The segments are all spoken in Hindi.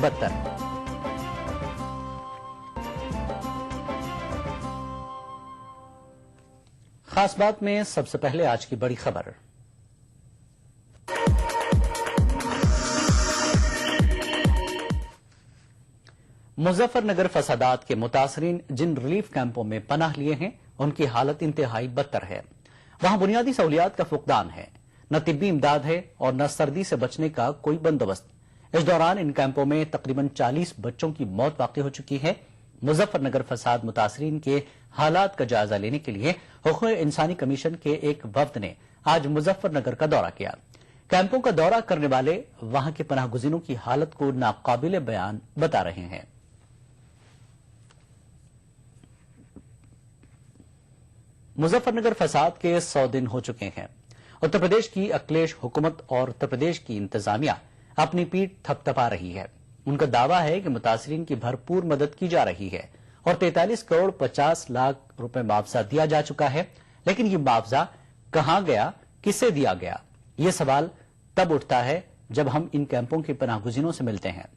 बदतर। खास बात में सबसे पहले आज की बड़ी खबर। मुजफ्फरनगर फसादात के मुतासरीन जिन रिलीफ कैंपों में पनाह लिए हैं उनकी हालत इंतहाई बदतर है। वहां बुनियादी सहूलियात का फुकदान है, न तिब्बी इमदाद है और न सर्दी से बचने का कोई बंदोबस्त। इस दौरान इन कैंपों में तकरीबन 40 बच्चों की मौत वाक़ई हो चुकी है। मुजफ्फरनगर फसाद मुतासरीन के हालात का जायजा लेने के लिए हुकूक़ इंसानी कमीशन के एक वफ्द ने आज मुजफ्फरनगर का दौरा किया। कैंपों का दौरा करने वाले वहां के पनाहगुज़ीनों की हालत को नाकाबिले बयान बता रहे हैं। मुजफ्फरनगर फसाद के 100 दिन हो चुके हैं। उत्तर प्रदेश की अखिलेश हुकूमत और उत्तर प्रदेश की इंतजामिया अपनी पीठ थपथपा रही है। उनका दावा है कि मुतासरीन की भरपूर मदद की जा रही है और 43 करोड़ 50 लाख रुपए मुआवजा दिया जा चुका है। लेकिन ये मुआवजा कहां गया, किसे दिया गया, ये सवाल तब उठता है जब हम इन कैंपों के पनाहगुज़ीनों से मिलते हैं।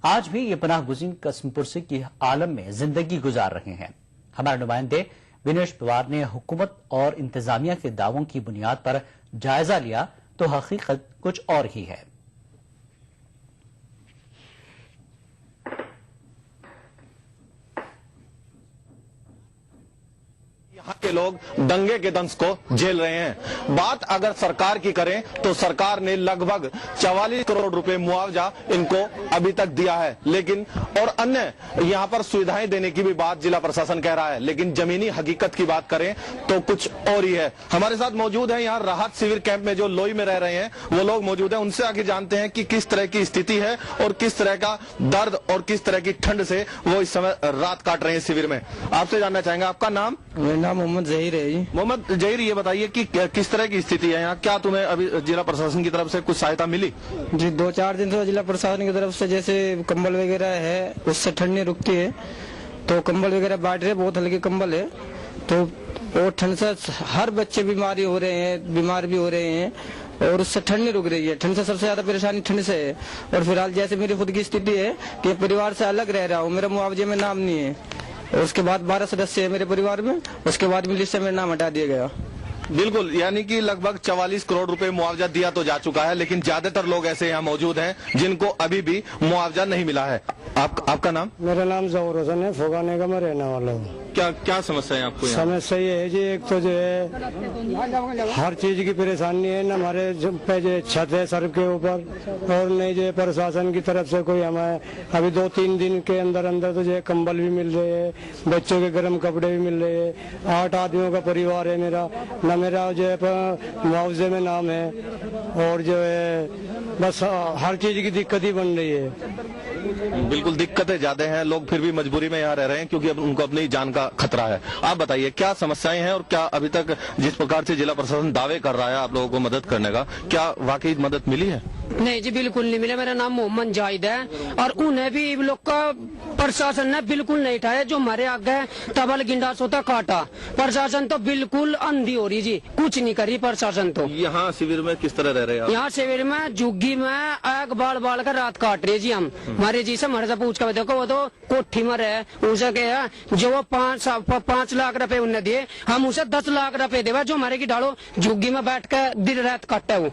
आज भी ये पनाहगुज़ीन कसमपुरसी की आलम में जिंदगी गुजार रहे हैं। हमारे नुमाइंदे विनेश पवार ने हुकूमत और इंतजामिया के दावों की बुनियाद पर जायजा लिया तो हकीकत कुछ और ही है। यहाँ के लोग दंगे के दंश को झेल रहे हैं। बात अगर सरकार की करें तो सरकार ने लगभग 44 करोड़ रुपए मुआवजा इनको अभी तक दिया है, लेकिन और अन्य यहाँ पर सुविधाएं देने की भी बात जिला प्रशासन कह रहा है, लेकिन जमीनी हकीकत की बात करें तो कुछ और ही है। हमारे साथ मौजूद है यहाँ राहत शिविर कैंप में जो लोई में रह रहे हैं वो लोग मौजूद है। उनसे आगे जानते हैं कि किस तरह की स्थिति है और किस तरह का दर्द और किस तरह की ठंड से वो इस समय रात काट रहे हैं शिविर में। आपसे जानना चाहेंगे, आपका नाम? मोहम्मद जहीर है जी। मोहम्मद जहीर, ये बताइए कि किस तरह की स्थिति है यहाँ, क्या तुम्हें अभी जिला प्रशासन की तरफ से कुछ सहायता मिली? जी 2-4 दिन से जिला प्रशासन की तरफ से जैसे कंबल वगैरह है, उससे ठंड नहीं रुकती है तो कंबल वगैरह बांट रहे, बहुत हल्के कंबल है। तो और ठंड से हर बच्चे बीमार भी हो रहे हैं और उससे ठंड नहीं रुक रही है। ठंड से सबसे ज्यादा परेशानी ठंड से है। और फिलहाल जैसे मेरी खुद की स्थिति है कि परिवार से अलग रह रहा हूँ, मेरा मुआवजे में नाम नहीं है और उसके बाद 12 सदस्य है मेरे परिवार में, उसके बाद भी लिस्ट से मेरा नाम हटा दिया गया। बिल्कुल, यानी कि लगभग 44 करोड़ रुपए मुआवजा दिया तो जा चुका है, लेकिन ज्यादातर लोग ऐसे यहाँ मौजूद हैं जिनको अभी भी मुआवजा नहीं मिला है। आपका नाम? मेरा नाम जहूर हुसैन है, फोगाने का मैं रहने वाला हूँ। क्या समस्या है आपको? समस्या ये है जी, एक तो जो है हर चीज की परेशानी है, न हमारे जो छत है सर के ऊपर और नहीं जो प्रशासन की तरफ से कोई हमें अभी 2-3 दिन के अंदर तो जो है कंबल भी मिल रहे हैं, बच्चों के गर्म कपड़े भी मिल रहे हैं। 8 आदमियों का परिवार है मेरा, न मेरा जो है मुआवजे में नाम है और जो है बस हर चीज की दिक्कत ही बन रही है। बिल्कुल, दिक्कतें ज्यादा हैं, लोग फिर भी मजबूरी में यहाँ रह रहे हैं क्योंकि अब उनको अपनी जान का खतरा है। आप बताइए क्या समस्याएं हैं और क्या अभी तक जिस प्रकार से जिला प्रशासन दावे कर रहा है आप लोगों को मदद करने का, क्या वाकई मदद मिली है? नहीं जी, बिल्कुल नहीं मिला। मेरा नाम मोहम्मद जाहिद है और उन्हें भी लोग का प्रशासन ने बिल्कुल नहीं उठाया। जो हमारे आगे तबल गिंडास होता काटा, प्रशासन तो बिल्कुल अंधी हो रही जी, कुछ नहीं करी प्रशासन तो। यहाँ शिविर में किस तरह रह रहे हैं आप? यहाँ शिविर में झुग्गी में आग बाल कर रात काट रहे जी हम। हमारे जी से हमारे से पूछ कर देखो, वो तो कोठी में रहे, उसे क्या जो वो 5 लाख रुपए उन्हें दिए, हम उसे 10 लाख रुपए देवा जो हमारे की डालो झुग्गी में बैठ कर दिन रात काटता है। वो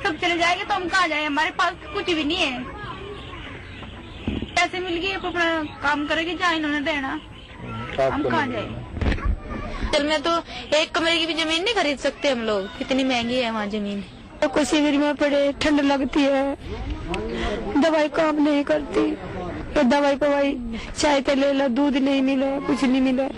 सब चले जाएंगे तो हम कहाँ जाए, हमारे पास कुछ भी नहीं है। पैसे मिल गए अपना काम करेंगे जहाँ इन्होंने देना, हम कहाँ जाए। चल में तो 1 कमरे की भी जमीन नहीं खरीद सकते हम लोग, कितनी महंगी है वहाँ जमीन। तो कुछ शिविर में पड़े, ठंड लगती है, दवाई काम नहीं करती, तो दवाई पवाई चाय पे ले लो, दूध नहीं मिला, कुछ नहीं मिला,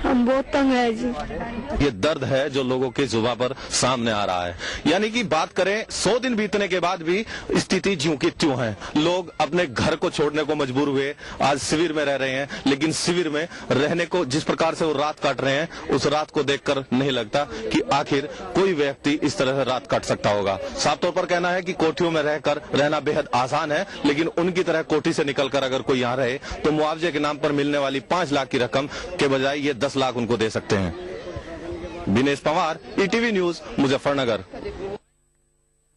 हम बहुत तंग है जी। ये दर्द है जो लोगों के जुबान पर सामने आ रहा है। यानी कि बात करें 100 दिन बीतने के बाद भी स्थिति ज्यों की त्यों है। लोग अपने घर को छोड़ने को मजबूर हुए, आज शिविर में रह रहे हैं, लेकिन शिविर में रहने को जिस प्रकार से वो रात काट रहे हैं, उस रात को देखकर नहीं लगता कि आखिर कोई व्यक्ति इस तरह से रात काट सकता होगा। साफ तौर पर कहना है कि कोठियों में रहकर रहना बेहद आसान है, लेकिन उनकी तरह कोठी से निकलकर अगर कोई यहाँ रहे तो मुआवजे के नाम पर मिलने वाली 5 लाख की रकम के बजाय ये 10 लाख उनको दे सकते हैं। Vinesh Pawar, ETV news, Muzaffarnagar.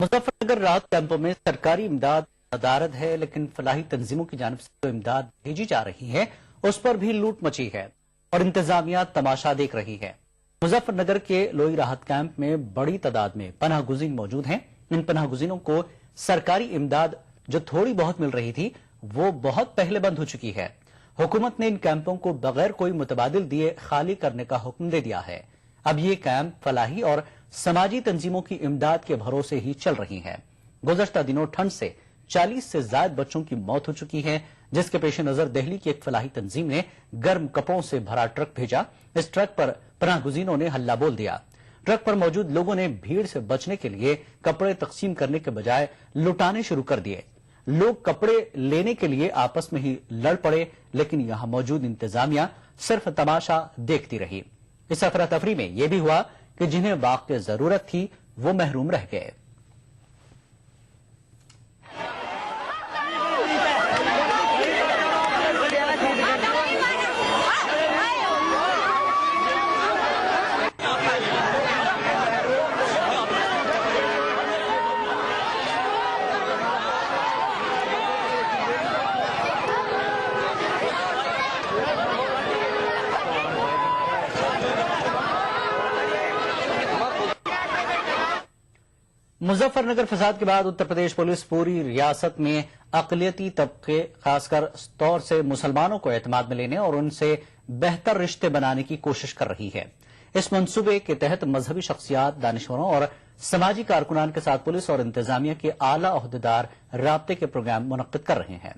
मुजफ्फरनगर राहत कैंपों में सरकारी इमदाद अदारत है, लेकिन फलाही तंजीमों की जानिब से जो इमदाद भेजी जा रही है उस पर भी लूट मची है और इंतजामिया तमाशा देख रही है। मुजफ्फरनगर के लोई राहत कैंप में बड़ी तादाद में पनाह गुज़ीन मौजूद हैं। इन पनाह गुज़ीनों को सरकारी इमदाद जो थोड़ी बहुत मिल रही थी वो बहुत पहले बंद हो चुकी है। हुकूमत ने इन कैंपों को बगैर कोई मुतबादिल दिए खाली करने का हुक्म दे दिया है। अब ये कैंप फलाही और समाजी तंजीमों की इमदाद के भरोसे ही चल रही हैं। गुज़श्ता दिनों ठंड से 40 से ज्यादा बच्चों की मौत हो चुकी है, जिसके पेश नजर दिल्ली की एक फलाही तंजीम ने गर्म कपड़ों से भरा ट्रक भेजा। इस ट्रक पर पनाह गुज़ीनों ने हल्ला बोल दिया। ट्रक पर मौजूद लोगों ने भीड़ से बचने के लिए कपड़े तकसीम करने के बजाय लुटाने शुरू कर दिए। लोग कपड़े लेने के लिए आपस में ही लड़ पड़े, लेकिन यहां मौजूद इंतजामिया सिर्फ तमाशा देखती रही। इस अफरा तफरी में यह भी हुआ कि जिन्हें वाकई जरूरत थी वो महरूम रह गए। मुजफ्फरनगर फसाद के बाद उत्तर प्रदेश पुलिस पूरी रियासत में अक़लियती तबके खासकर तौर से मुसलमानों को एतमाद में लेने और उनसे बेहतर रिश्ते बनाने की कोशिश कर रही है। इस मंसूबे के तहत मजहबी शख्सियात, दानिशवरों और समाजी कारकुनान के साथ पुलिस और इंतजामिया के आला ओहदेदार राब्ते के प्रोग्राम मुनक्किद कर रहे हैं।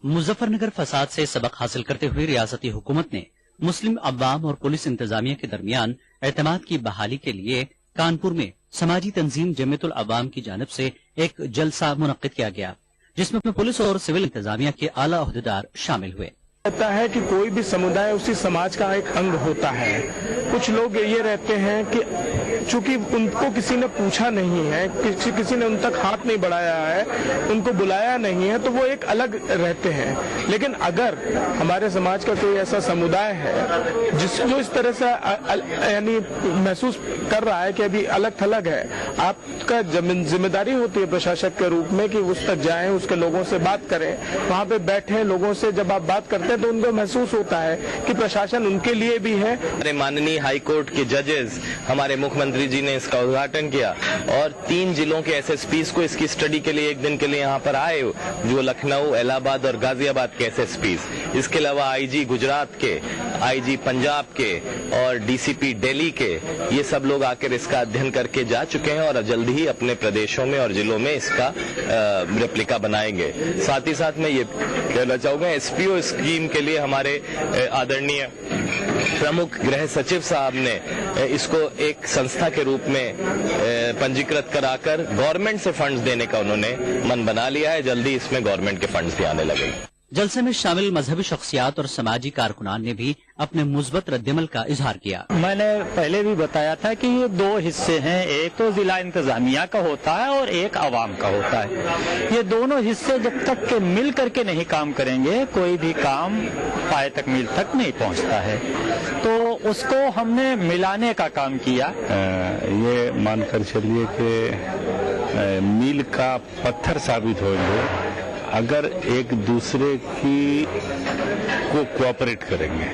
मुजफ्फरनगर फसाद से सबक हासिल करते हुए रियासती हुकूमत ने मुस्लिम अवाम और पुलिस इंतजामिया के दरमियान एतमाद की बहाली के लिए कानपुर में समाजी तंजीम जमीयतुल अवाम की जानिब से एक जलसा मुनक्किद किया गया, जिसमें पुलिस और सिविल इंतजामिया के आला ओहदेदार शामिल हुए। कहता है कि कोई भी समुदाय उसी समाज का एक अंग होता है। कुछ लोग ये रहते हैं कि चूंकि उनको किसी ने पूछा नहीं है, किसी ने उन तक हाथ नहीं बढ़ाया है, उनको बुलाया नहीं है, तो वो एक अलग रहते हैं। लेकिन अगर हमारे समाज का कोई ऐसा समुदाय है जो इस तरह से यानी महसूस कर रहा है कि अभी अलग थलग है, आपका जिम्मेदारी होती है प्रशासक के रूप में कि उस तक जाएं, उसके लोगों से बात करें, वहां पे बैठे लोगों से जब आप बात करते हैं तो उनको महसूस होता है कि प्रशासन उनके लिए भी है। हमारे माननीय हाई कोर्ट के जजेस, हमारे मुख्यमंत्री जी ने इसका उद्घाटन किया और 3 जिलों के एसएसपीज को इसकी स्टडी के लिए एक दिन के लिए यहाँ पर आए, जो लखनऊ, इलाहाबाद और गाजियाबाद के एसएसपीज। इसके अलावा आईजी गुजरात के, आईजी पंजाब के और डीसीपी दिल्ली के, ये सब लोग आकर इसका अध्ययन करके जा चुके हैं और जल्द ही अपने प्रदेशों में और जिलों में इसका रेप्लिका बनाएंगे। साथ ही साथ मैं ये कहना चाहूंगा, एसपीओ स्कीम के लिए हमारे आदरणीय प्रमुख गृह सचिव साहब ने इसको एक संस्था के रूप में पंजीकृत कराकर गवर्नमेंट से फंड्स देने का उन्होंने मन बना लिया है। जल्दी इसमें गवर्नमेंट के फंड्स भी आने लगेंगे। जलसे में शामिल मजहबी शख्सियात और समाजी कारकुनान ने भी अपने मुस्बत रद्दमल का इजहार किया। मैंने पहले भी बताया था कि ये 2 हिस्से हैं, एक तो जिला इंतजामिया का होता है और एक अवाम का होता है। ये दोनों हिस्से जब तक के मिल करके नहीं काम करेंगे, कोई भी काम पाए तकमील तक नहीं पहुंचता है। तो उसको हमने मिलाने का काम किया। ये मानकर चलिए कि मील का पत्थर साबित होंगे अगर एक दूसरे की को कोऑपरेट करेंगे।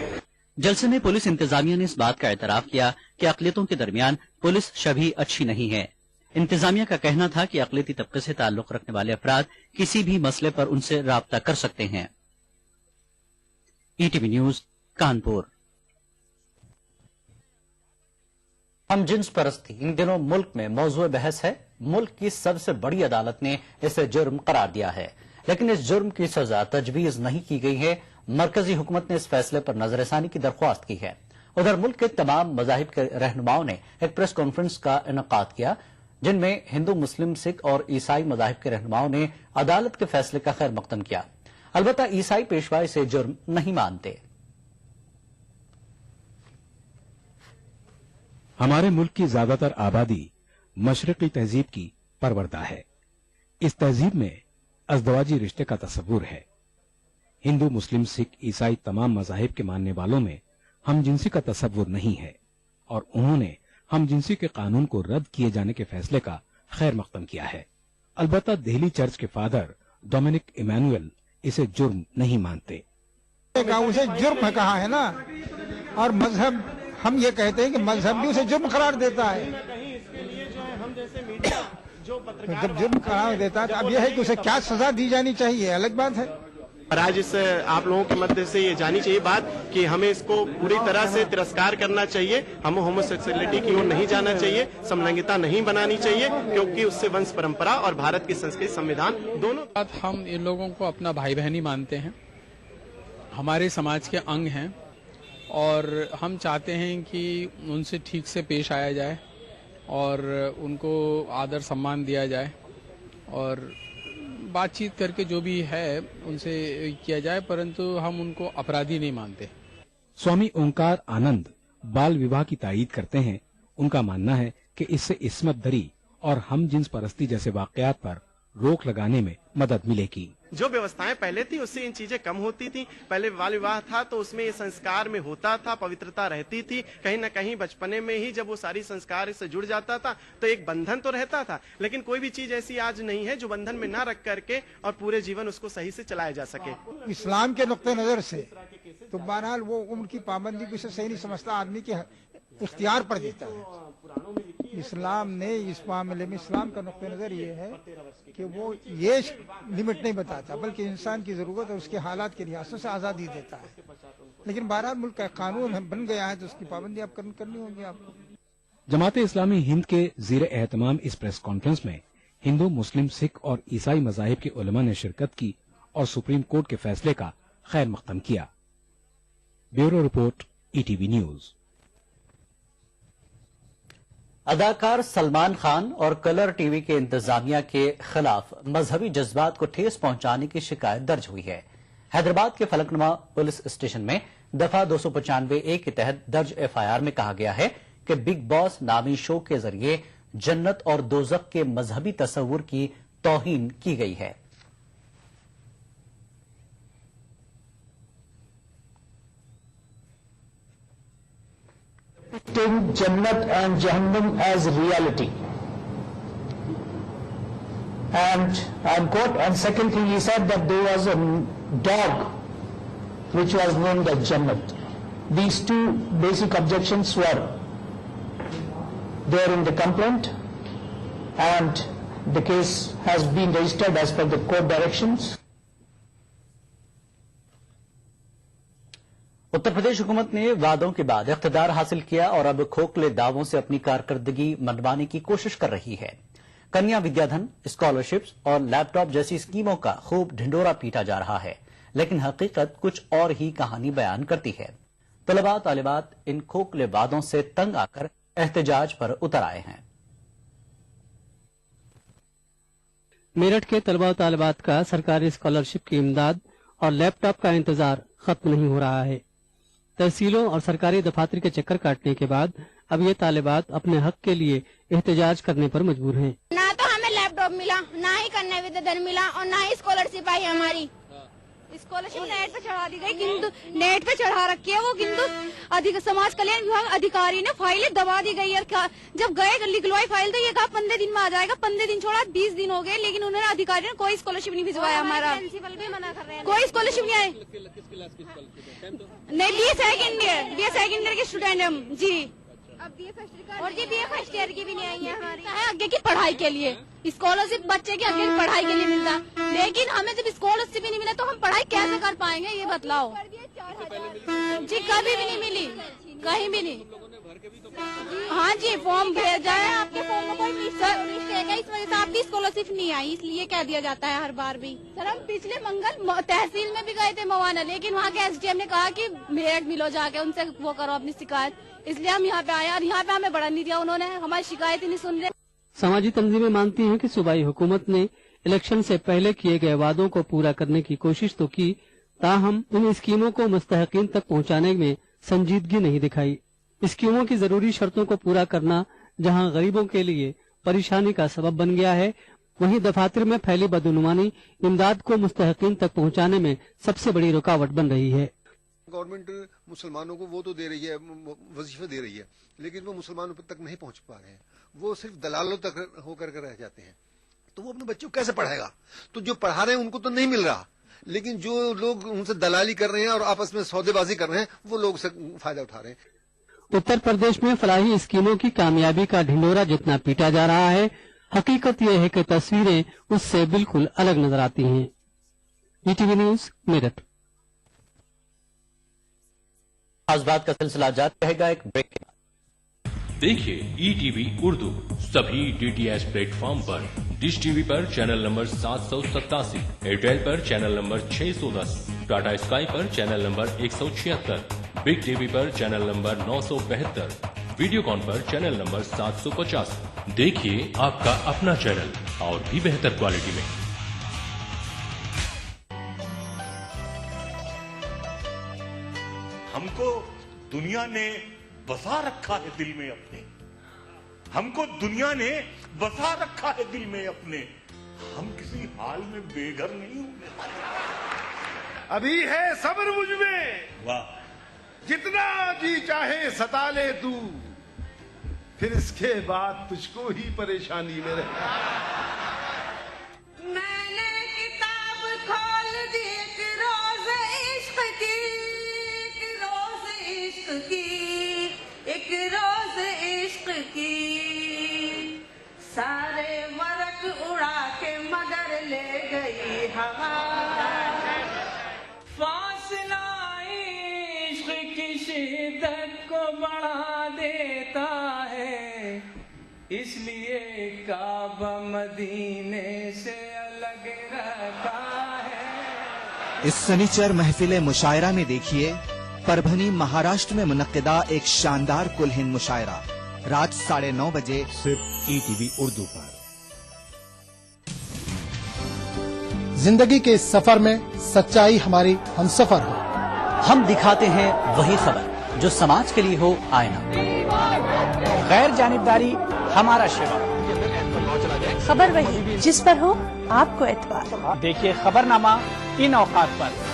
जलसे में पुलिस इंतजामिया ने इस बात का एतराफ किया कि अक़लियतों के दरमियान पुलिस छवि अच्छी नहीं है। इंतजामिया का कहना था कि अक़लियती तबके से ताल्लुक रखने वाले अफराद किसी भी मसले पर उनसे राब्ता कर सकते हैं। ETV news, Kanpur. हम जिन्स परस्ती इन दिनों मुल्क में मौजूद बहस है। मुल्क की सबसे बड़ी अदालत ने इसे जुर्म करार दिया है, लेकिन इस जुर्म की सजा तजवीज नहीं की गई है। मरकजी हुकूमत ने इस फैसले पर नजरसानी की दरख्वास्त की है। उधर मुल्क के तमाम मजाहिब के रहनुमाओं ने एक प्रेस कॉन्फ्रेंस का इनेकाद किया, जिनमें हिंदू, मुस्लिम, सिख और ईसाई मजाहिब के रहनुमाओं ने अदालत के फैसले का खैर मकदम किया। अलबत्ता ईसाई पेशवा इसे जुर्म नहीं मानते। हमारे मुल्क की ज्यादातर आबादी मशरकी तहजीब की परवरदा है। इस तहजीब में अज़दवाजी रिश्ते का तस्वुर है। हिंदू, मुस्लिम, सिख, ईसाई तमाम मज़ाहिब के मानने वालों में हमजिंसी का तस्वुर नहीं है और उन्होंने हमजिंसी के कानून को रद्द किए जाने के फैसले का खैर मकदम किया है। अलबत्ता दिल्ली चर्च के फादर डोमिनिक इमैनुअल इसे जुर्म नहीं मानते। उसे जुर्म कहा है ना, और मजहब हम ये कहते हैं कि मजहब भी उसे जुर्म करार देता है। जब जुर्म करार देता है तो अब यह है कि उसे क्या सजा दी जानी चाहिए, अलग बात है। आज इस आप लोगों के मध्य से ये जानी चाहिए बात कि हमें इसको पूरी तरह से तिरस्कार करना चाहिए। हमें होमोसेक्सुअलिटी की ओर नहीं जाना चाहिए, समलैंगिकता नहीं बनानी चाहिए, क्योंकि उससे वंश परंपरा और भारत की संस्कृति संविधान दोनों। हम इन लोगों को अपना भाई बहन ही मानते हैं, हमारे समाज के अंग हैं और हम चाहते हैं कि उनसे ठीक से पेश आया जाए और उनको आदर सम्मान दिया जाए और बातचीत करके जो भी है उनसे किया जाए, परंतु हम उनको अपराधी नहीं मानते। स्वामी ओंकार आनंद बाल विवाह की तायीद करते हैं। उनका मानना है कि इससे इस्मत दरी और हमजिन्स परस्ती जैसे वाकयात पर रोक लगाने में मदद मिलेगी। जो व्यवस्थाएं पहले थी उससे इन चीजें कम होती थी। पहले बाल विवाह था तो उसमें ये संस्कार में होता था, पवित्रता रहती थी, कहीं न कहीं बचपने में ही जब वो सारी संस्कार से जुड़ जाता था तो एक बंधन तो रहता था। लेकिन कोई भी चीज ऐसी आज नहीं है जो बंधन में ना रख करके और पूरे जीवन उसको सही से चलाया जा सके। इस्लाम के नुक्ते नजर से तो बहरहाल वो उम्र की पाबंदी को सही नहीं समझता, आदमी के इख्तियार पर देता है। इस्लाम ने इस मामले में, इस्लाम का नुक्ते नजर ये है कि वो ये लिमिट नहीं बताता, बल्कि इंसान की जरूरत और उसके हालात के लिहाज से आजादी देता है। लेकिन बहरहाल मुल्क का कानून बन गया है तो उसकी पाबंदी आप करनी होगी आपको। जमाते इस्लामी हिंद के ज़ीरे एहतमाम इस प्रेस कॉन्फ्रेंस में हिंदू, मुस्लिम, सिख और ईसाई मज़ाहिब के उलमा ने शिरकत की और सुप्रीम कोर्ट के फैसले का खैर मकदम किया। Bureau report, ETV news. अदाकार सलमान खान और कलर टीवी के इंतजामिया के खिलाफ मजहबी जज्बात को ठेस पहुंचाने की शिकायत दर्ज हुई है। हैदराबाद के फलकनुमा पुलिस स्टेशन में दफा 295A के तहत दर्ज FIR में कहा गया है कि बिग बॉस नामी शो के जरिए जन्नत और दोज़ख के मजहबी तस्वुर की तौहीन की गई है। Jannat and Jahannam as reality, and quote, and second thing he said that there was a dog which was named as Jannat. These two basic objections were there in the complaint, and the case has been registered as per the court directions. Uttar Pradesh हुकूमत ने वादों के बाद इख्तिदार हासिल किया और अब खोखले दावों से अपनी कारकर्दगी मनवाने की कोशिश कर रही है। कन्या विद्याधन, स्कॉलरशिप्स और लैपटॉप जैसी स्कीमों का खूब ढिंडोरा पीटा जा रहा है, लेकिन हकीकत कुछ और ही कहानी बयान करती है। तलबा तालिबात इन खोखले वादों से तंग आकर एहतजाज पर उतर आए हैं। मेरठ के तलबा तालिबात का सरकारी स्कॉलरशिप की इमदाद और लैपटॉप का इंतजार खत्म नहीं हो रहा है। तहसीलों और सरकारी दफातर के चक्कर काटने के बाद अब ये तालिबात अपने हक के लिए एहतजाज करने पर मजबूर हैं। ना तो हमें लैपटॉप मिला, ना ही कन्या विद्याधन मिला और ना ही स्कॉलरशिप आई हमारी। स्कॉलरशिप नेट पे चढ़ा दी गई, किंतु नेट पे चढ़ा रखी है वो, किंतु समाज कल्याण विभाग अधिकारी ने फाइलें दबा दी गई है। जब गए लिखलवाई फाइल तो ये कहा 15 दिन में आ जाएगा, 15 दिन छोड़ा 20 दिन हो गए, लेकिन उन्होंने अधिकारी ने कोई स्कॉलरशिप नहीं भिजवाया। हमारा प्रिंसिपल भी मना कर रहे हैं, कोई स्कॉलरशिप नहीं आई। नहीं, BA सेकेंड ईयर के स्टूडेंट हम जी, और जी BA फर्स्ट ईयर की भी नहीं आई है हमारी। आगे की पढ़ाई के लिए स्कॉलरशिप बच्चे की आगे पढ़ाई के लिए मिलता, लेकिन हमें जब स्कॉलरशिप ही नहीं मिला तो हम पढ़ाई कैसे कर पाएंगे, ये बतलाओ जी। कभी भी नहीं मिली, कहीं भी नहीं। हाँ जी, फॉर्म भेजा है, आपके फॉर्म में कोई मिस्टेक है, इस वजह से आपकी स्कॉलरशिप नहीं आई, इसलिए कह दिया जाता है हर बार भी। सर हम पिछले मंगल तहसील में भी गए थे मवाना, लेकिन वहाँ के SDM ने कहा कि मेरठ मिलो जाके उनसे वो करो अपनी शिकायत, इसलिए हम यहाँ पे आए और यहाँ पे हमें बड़ा नहीं दिया उन्होंने, हमारी शिकायत ही नहीं सुन रहे। समाजी तंजीमें मानती हैं कि सूबाई हुकूमत ने इलेक्शन से पहले किए गए वादों को पूरा करने की कोशिश तो की, ताहम इन स्कीमों को मुस्तहकीन तक पहुंचाने में संजीदगी नहीं दिखाई। स्कीमों की जरूरी शर्तों को पूरा करना जहां गरीबों के लिए परेशानी का सबब बन गया है, वहीं दफातर में फैली बदनुमानी इमदाद को मुस्तहकीन तक पहुंचाने में सबसे बड़ी रुकावट बन रही है। गवर्नमेंट मुसलमानों को वो तो दे रही है, वजीफे दे रही है, लेकिन वो मुसलमानों तक नहीं पहुंच पा रहे हैं, वो सिर्फ दलालों तक होकर के रह जाते हैं। तो वो अपने बच्चों को कैसे पढ़ाएगा? तो जो पढ़ा रहे हैं उनको तो नहीं मिल रहा, लेकिन जो लोग उनसे दलाली कर रहे हैं और आपस में सौदेबाजी कर रहे हैं, वो लोग से फायदा उठा रहे हैं। उत्तर प्रदेश में फलाही स्कीमों की कामयाबी का ढिंढोरा जितना पीटा जा रहा है, हकीकत यह है कि तस्वीरें उससे बिल्कुल अलग नजर आती हैं। ETV news Meerut. आज बात का सिलसिला जारी रहेगा एक ब्रेक के बाद। देखिए ईटीवी उर्दू सभी डीटीएच प्लेटफॉर्म पर, डिश टीवी पर चैनल नंबर 787, एयरटेल पर चैनल नंबर 610, टाटा स्काई पर चैनल नंबर 176, बिग टीवी पर चैनल नंबर 972, वीडियोकॉन पर चैनल नंबर 750। देखिए आपका अपना चैनल और भी बेहतर क्वालिटी में। हमको दुनिया ने बसा रखा है दिल में अपने, हमको दुनिया ने बसा रखा है दिल में अपने, हम किसी हाल में बेघर नहीं होंगे। अभी है सब्र मुझ में, वाह, जितना जी चाहे सता ले तू, फिर इसके बाद तुझको ही परेशानी में रहना। मैंने किताब खोल दी एक रोज इश्क की, एक रोज इश्क की, एक रोज इश्क की, सारे वर्क उड़ा के मगर ले गई हवा। फासला इश्क की शिद्दत को बढ़ा देता है, इसलिए काबा मदीने से अलग रखा है। इस शनिचर महफिल मुशायरा में देखिए परभनी महाराष्ट्र में मुनक्किदा एक शानदार कुल हिंद मुशायरा, रात 9:30 बजे सिर्फ ईटीवी उर्दू पर। जिंदगी के इस सफर में सच्चाई हमारी हमसफर हो। हम दिखाते हैं वही खबर जो समाज के लिए हो आईना। गैर जानिबदारी हमारा शिवा। खबर वही जिस पर हो आपको एतबार। देखिए खबरनामा इन औकात पर।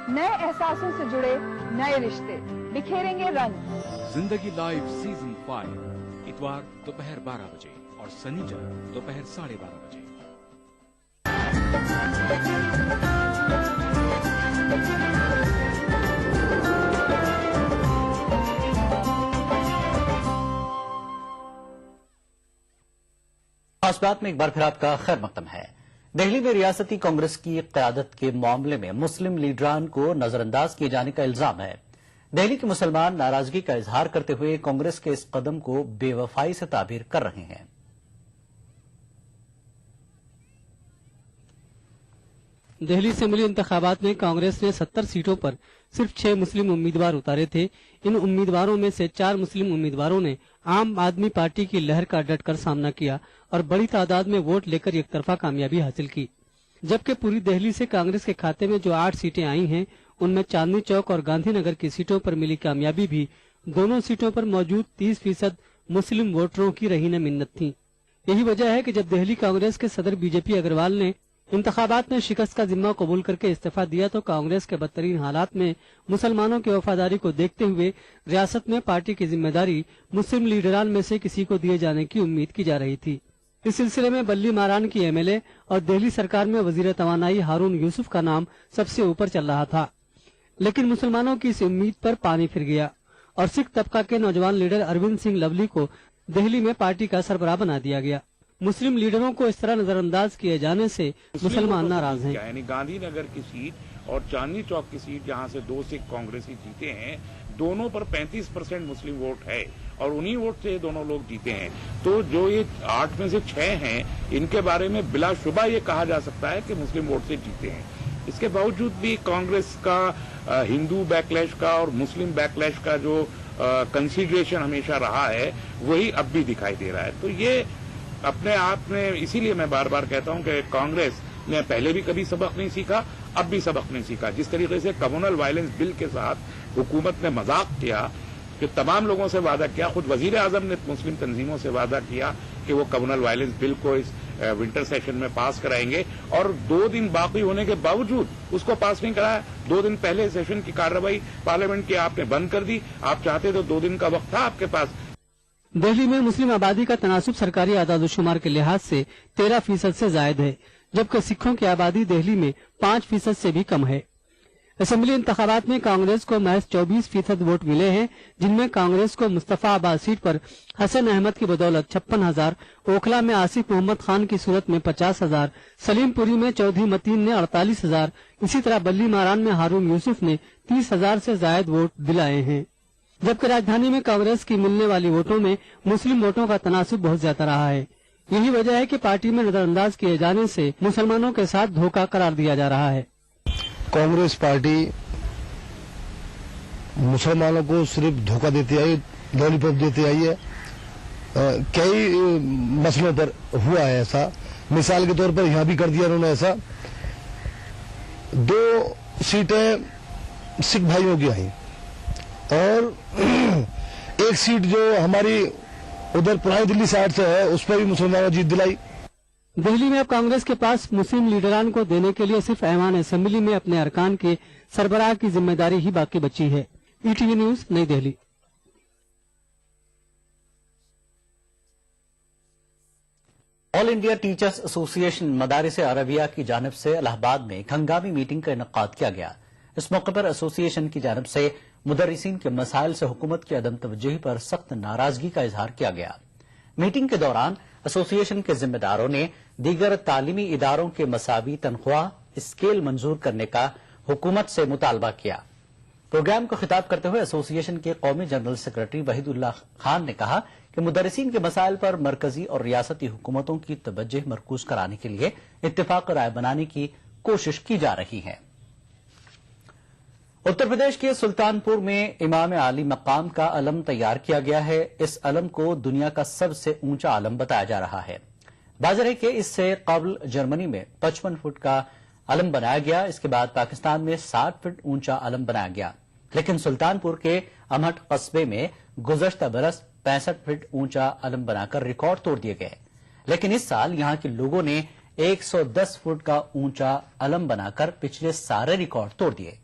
नए एहसासों से जुड़े नए रिश्ते बिखेरेंगे रंग। जिंदगी लाइव सीजन 5 इतवार दोपहर 12 बजे और शनिवार दोपहर 12:30 बजे। खास बात में एक बार फिर आपका खैर मकदम है। दिल्ली में रियासती कांग्रेस की क़यादत के मामले में मुस्लिम लीडरान को नजरअंदाज किए जाने का इल्जाम है। दिल्ली के मुसलमान नाराजगी का इजहार करते हुए कांग्रेस के इस कदम को बेवफाई से ताबीर कर रहे हैं। दिल्ली असेंबली इंतखाबात में कांग्रेस ने 70 सीटों पर सिर्फ 6 मुस्लिम उम्मीदवार उतारे थे। इन उम्मीदवारों में से 4 मुस्लिम उम्मीदवारों ने आम आदमी पार्टी की लहर का डटकर सामना किया और बड़ी तादाद में वोट लेकर एक तरफा कामयाबी हासिल की। जबकि पूरी दिल्ली से कांग्रेस के खाते में जो 8 सीटें आई हैं, उनमें चांदनी चौक और गांधीनगर की सीटों पर मिली कामयाबी भी दोनों सीटों पर मौजूद 30% मुस्लिम वोटरों की रहीने मिन्नत थी। यही वजह है कि जब दिल्ली कांग्रेस के सदर बीजेपी अग्रवाल ने इंतखाबात में शिकस्त का जिम्मा कबूल करके इस्तीफा दिया, तो कांग्रेस के बदतरीन हालात में मुसलमानों की वफादारी को देखते हुए रियासत में पार्टी की जिम्मेदारी मुस्लिम लीडरान में से किसी को दिए जाने की उम्मीद की जा रही थी। इस सिलसिले में बल्ली मारान की एमएलए और दिल्ली सरकार में वजीर तवानाई हारून यूसुफ का नाम सबसे ऊपर चल रहा था, लेकिन मुसलमानों की इस उम्मीद पर पानी फिर गया और सिख तबका के नौजवान लीडर अरविंद सिंह लवली को दिल्ली में पार्टी का सरबराह बना दिया गया। मुस्लिम लीडरों को इस तरह नजरअंदाज किए जाने से मुसलमान नाराज हैं। यानी गांधीनगर की सीट और चांदनी चौक की सीट जहां से 2 सिख कांग्रेसी जीते हैं, दोनों पर 35% मुस्लिम वोट है और उन्हीं वोट से दोनों लोग जीते हैं। तो जो ये 8 में से 6 हैं, इनके बारे में बिलाशुबा ये कहा जा सकता है कि मुस्लिम वोट से जीते हैं। इसके बावजूद भी कांग्रेस का हिंदू बैकलैश का और मुस्लिम बैकलैश का जो कंसीडरेशन हमेशा रहा है वही अब भी दिखाई दे रहा है। तो ये अपने आप में, इसीलिए मैं बार बार कहता हूं कि कांग्रेस ने पहले भी कभी सबक नहीं सीखा, अब भी सबक नहीं सीखा। जिस तरीके से कम्युनल वायलेंस बिल के साथ हुकूमत ने मजाक किया कि तमाम लोगों से वादा किया, खुद वजीर आजम ने मुस्लिम तंजीमों से वादा किया कि वो कम्युनल वायलेंस बिल को इस विंटर सेशन में पास कराएंगे, और 2 दिन बाकी होने के बावजूद उसको पास नहीं कराया। 2 दिन पहले सेशन की कार्रवाई पार्लियामेंट की आपने बंद कर दी। आप चाहते तो 2 दिन का वक्त था आपके पास। दिल्ली में मुस्लिम आबादी का तनासुब सरकारी आदादोशुमार के लिहाज से 13% से जायद है, जबकि सिखों की आबादी दिल्ली में 5% से भी कम है। असेंबली इंतखाबात में कांग्रेस को महज 24% वोट मिले हैं, जिनमें कांग्रेस को मुस्तफाबाद सीट पर हसन अहमद की बदौलत 56,000, ओखला में आसिफ मोहम्मद खान की सूरत में 50,000, सलीमपुरी में चौधरी मतीन ने 48,000, इसी तरह बल्ली मारान में हारून यूसुफ ने 30,000 से जायद वोट दिलाए हैं। जबकि राजधानी में कांग्रेस की मिलने वाली वोटों में मुस्लिम वोटों का तनासुब बहुत ज्यादा रहा है। यही वजह है कि पार्टी में नजरअंदाज किए जाने से मुसलमानों के साथ धोखा करार दिया जा रहा है। कांग्रेस पार्टी मुसलमानों को सिर्फ धोखा देती आई, लॉलीपॉप देती आई है। कई मसलों पर हुआ है ऐसा। मिसाल के तौर पर यहां भी कर दिया उन्होंने ऐसा। 2 सीटें सिख भाइयों की आई और 1 सीट जो हमारी उधर पुरानी दिल्ली साइड से है उस पर भी मुसलमानों जीत दिलाई। दिल्ली में अब कांग्रेस के पास मुस्लिम लीडरान को देने के लिए सिर्फ ऐवान असेंबली में अपने अरकान के सरबराह की जिम्मेदारी ही बाकी बची है। ETV news, New Delhi. All India teachers association Madaris Arabia की जानिब से इलाहाबाद में एक हंगामी मीटिंग का इनेकाद किया गया। इस मौके पर एसोसिएशन की जानिब से मुदर्रिसीन के मसाइल से हुकूमत की अदम तवज्जुही पर सख्त नाराजगी का इजहार किया गया। मीटिंग के दौरान एसोसिएशन के जिम्मेदारों ने दीगर तालीमी इदारों के मसावी तनख्वाह स्केल मंजूर करने का हुकूमत से मुतालबा किया। प्रोग्राम को खिताब करते हुए एसोसिएशन के कौमी जनरल सेक्रेटरी वहीदुल्लाह खान ने कहा कि मुदर्रिसीन के मसाइल पर मरकजी और रियासती हुकूमतों की तवज्जो मरकूज कराने के लिए इत्तेफाक राय बनाने की कोशिश की जा रही है। उत्तर प्रदेश के सुल्तानपुर में इमाम आली मकाम का अलम तैयार किया गया है। इस अलम को दुनिया का सबसे ऊंचा अलम बताया जा रहा है। बाज़र है कि इससे कबल जर्मनी में 55 फुट का अलम बनाया गया। इसके बाद पाकिस्तान में 60 फुट ऊंचा अलम बनाया गया, लेकिन सुल्तानपुर के अमहट कस्बे में गुज़श्ता बरस 65 फुट ऊंचा अलम बनाकर रिकॉर्ड तोड़ दिए गए। लेकिन इस साल यहां के लोगों ने 110 फुट का ऊंचा अलम बनाकर पिछले सारे रिकॉर्ड तोड़ दिए।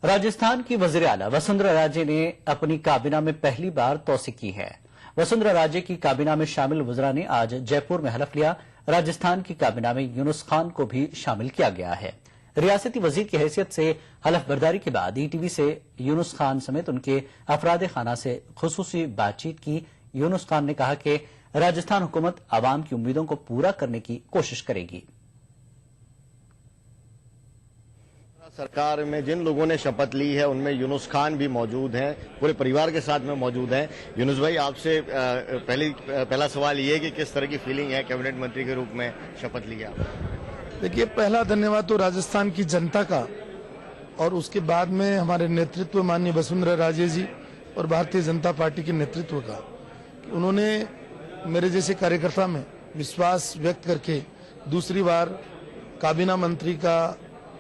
राजस्थान की वज़ीर आला वसुंधरा राजे ने अपनी काबीना में पहली बार तोसी की है। वसुंधरा राजे की काबीना में शामिल वज़रा ने आज जयपुर में हलफ लिया। राजस्थान की काबीना में यूनुस खान को भी शामिल किया गया है। रियासती वजीर की हैसियत से हलफ बर्दारी के बाद ईटीवी से यूनुस खान समेत उनके अफराद खाना से खुसूसी बातचीत की। यूनुस खान ने कहा कि राजस्थान हुकूमत आवाम की उम्मीदों को पूरा करने की कोशिश करेगी। सरकार में जिन लोगों ने शपथ ली है उनमें यूनुस खान भी मौजूद हैं, पूरे परिवार के साथ में मौजूद हैं। यूनुस भाई, आपसे पहला सवाल ये है कि किस तरह की फीलिंग है कैबिनेट मंत्री के रूप में शपथ लिया? देखिए, पहला धन्यवाद तो राजस्थान की जनता का और उसके बाद में हमारे नेतृत्व माननीय वसुंधरा राजे जी और भारतीय जनता पार्टी के नेतृत्व का, उन्होंने मेरे जैसे कार्यकर्ता में विश्वास व्यक्त करके दूसरी बार काबीना मंत्री का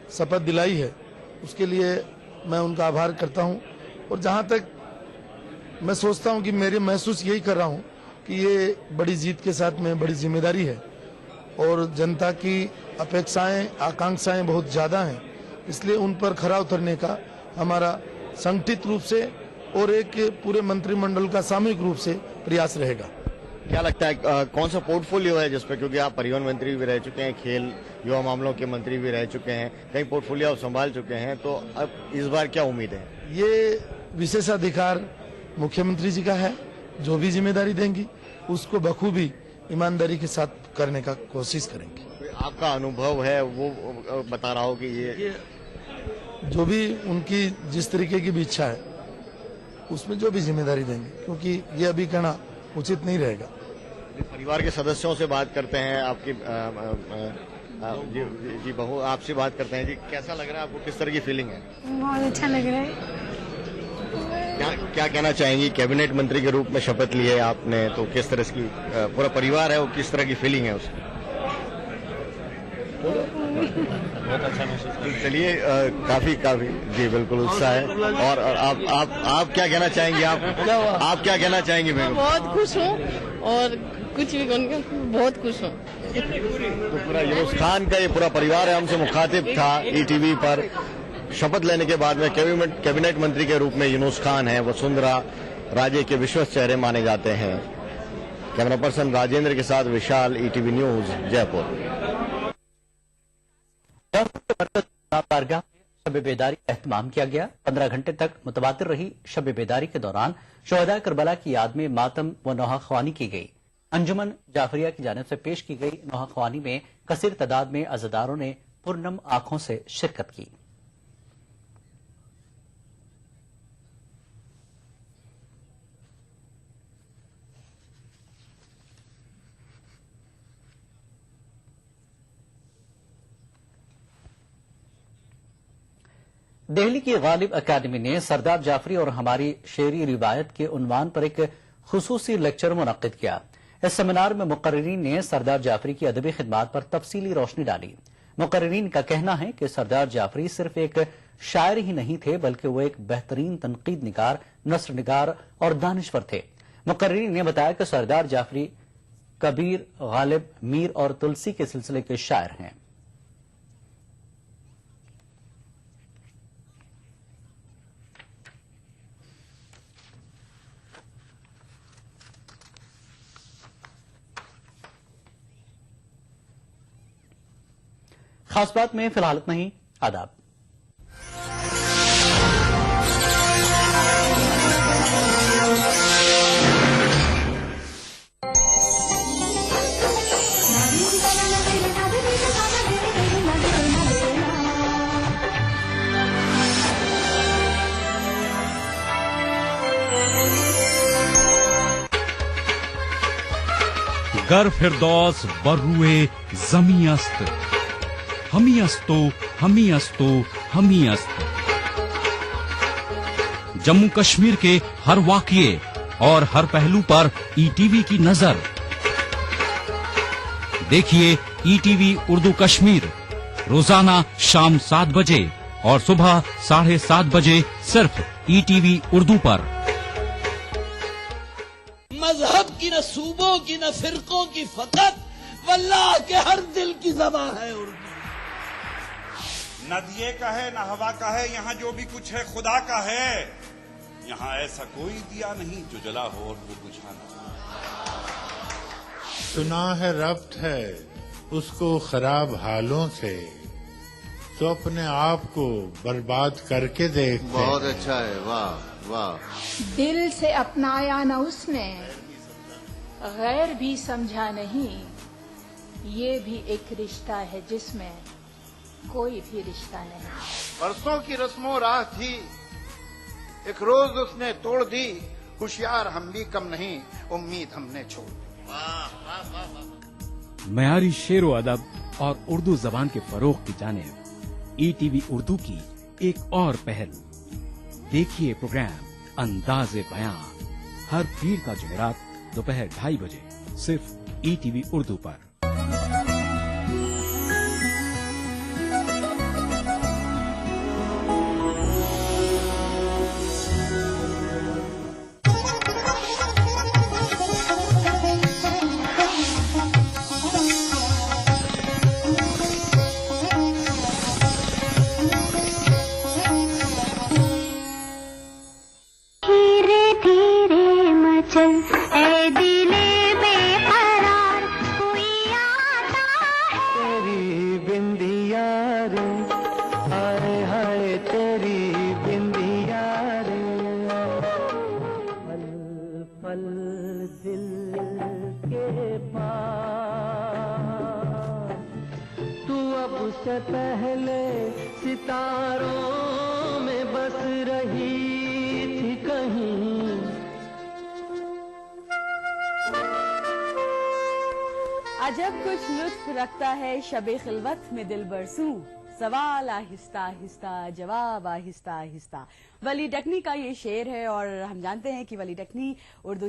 शपथ दिलाई है। उसके लिए मैं उनका आभार करता हूं। और जहां तक मैं सोचता हूं कि मेरे महसूस यही कर रहा हूं कि ये बड़ी जीत के साथ में बड़ी जिम्मेदारी है और जनता की अपेक्षाएं आकांक्षाएं बहुत ज्यादा हैं, इसलिए उन पर खरा उतरने का हमारा संगठित रूप से और एक पूरे मंत्रिमंडल का सामूहिक रूप से प्रयास रहेगा। क्या लगता है कौन सा पोर्टफोलियो है जिसपे, क्योंकि आप परिवहन मंत्री भी रह चुके हैं, खेल युवा मामलों के मंत्री भी रह चुके हैं, कई पोर्टफोलियो आप संभाल चुके हैं, तो अब इस बार क्या उम्मीद है? ये विशेषाधिकार मुख्यमंत्री जी का है। जो भी जिम्मेदारी देंगी उसको बखूबी ईमानदारी के साथ करने का कोशिश करेंगे। आपका अनुभव है वो बता रहा हो कि ये जो भी उनकी जिस तरीके की भी इच्छा है उसमें जो भी जिम्मेदारी देंगे, क्योंकि ये अभी कहना उचित नहीं रहेगा। परिवार के सदस्यों से बात करते हैं आपकी जी बहू, आपसे बात करते हैं जी। कैसा लग रहा है आपको, किस तरह की फीलिंग है? बहुत अच्छा लग रहा है। क्या कहना चाहेंगी? कैबिनेट मंत्री के रूप में शपथ ली है आपने, तो किस तरह की पूरा परिवार है वो किस तरह की फीलिंग है उसकी? बहुत अच्छा महसूस। चलिए, काफी जी बिल्कुल उत्साह है। और आप क्या कहना चाहेंगे? आप क्या कहना चाहेंगे? मैं बहुत खुश हूँ और कुछ भी बहुत खुश हूँ। तो पूरा यूनुस खान का ये पूरा परिवार है, हमसे मुखातिब था ईटीवी पर। शपथ लेने के बाद में कैबिनेट मंत्री के रूप में यूनुस खान है, वसुंधरा राजे के विश्वस्त चेहरे माने जाते हैं। कैमरा पर्सन राजेंद्र के साथ विशाल, ईटीवी न्यूज, जयपुर। बारगाह में शब बेदारी का एहतमाम किया गया। 15 घंटे तक मुतवातिर रही शब बेदारी के दौरान शोहदा करबला की याद में मातम व नौहा ख्वानी की गई। अंजुमन जाफरिया की जानिब से पेश की गई नौहा ख्वानी में कसीर तादाद में अज़ादारों ने पुरनम आंखों से शिरकत की। दिल्ली की गालिब अकादमी ने सरदार जाफरी और हमारी शेरी रिवायत के उन्वान पर एक खुसूसी लेक्चर मुनक्किद किया। इस सेमिनार में मुकर्रिरीन ने सरदार जाफरी की अदबी खिदमात पर तफसीली रोशनी डाली। मुकर्रिरीन का कहना है कि सरदार जाफरी सिर्फ एक शायर ही नहीं थे, बल्कि वो एक बेहतरीन तनकीद निगार, नस्र निगार और दानिश्वर थे। मुकर्रिरीन ने बताया कि सरदार जाफरी कबीर, गालिब, मीर और तुलसी के सिलसिले के शायर हैं। खास बात में फिलहाल इतना ही। आदाब। गर फिरदौस बर्रुए जमी अस्त, हमी अस्तो हमी अस्तो हमी अस्त। जम्मू कश्मीर के हर वाक़ये और हर पहलू पर ईटीवी की नजर। देखिए ईटीवी उर्दू कश्मीर रोजाना शाम 7 बजे और सुबह 7:30 बजे सिर्फ ईटीवी उर्दू पर। मजहब की न सूबों की न फिरकों की फकत वल्लाह के हर दिल की ज़बान है उर्दू। न दिए का है न हवा का है, यहाँ जो भी कुछ है खुदा का है। यहाँ ऐसा कोई दिया नहीं जो जला हो और वो बुझा ना। सुना है रब्त है उसको खराब हालों से, तो अपने आप को बर्बाद करके देख। बहुत अच्छा है, वाह वाह। दिल से अपनाया न उसने, गैर भी समझा नहीं। ये भी एक रिश्ता है जिसमें कोई भी रिश्ता नहीं। बरसों की रस्मों राह थी, एक रोज उसने तोड़ दी। होशियार हम भी कम नहीं, उम्मीद हमने छोड़ दी। मयारी शेरो अदब और उर्दू जबान के फरोग की जानिब ईटीवी उर्दू की एक और पहल। देखिए प्रोग्राम अंदाज़े बयां हर पीर का जुमेरात दोपहर 2:30 बजे सिर्फ ईटीवी उर्दू पर। उससे पहले सितारों में बस रही थी कहीं। अजब कुछ लुत्फ रखता है शबे खिलवत में दिल बरसू, सवाल आहिस्ता आहिस्ता जवाब आहिस्ता आहिस्ता। वली डकनी का ये शेर है और हम जानते हैं कि वली डकनी उर्दू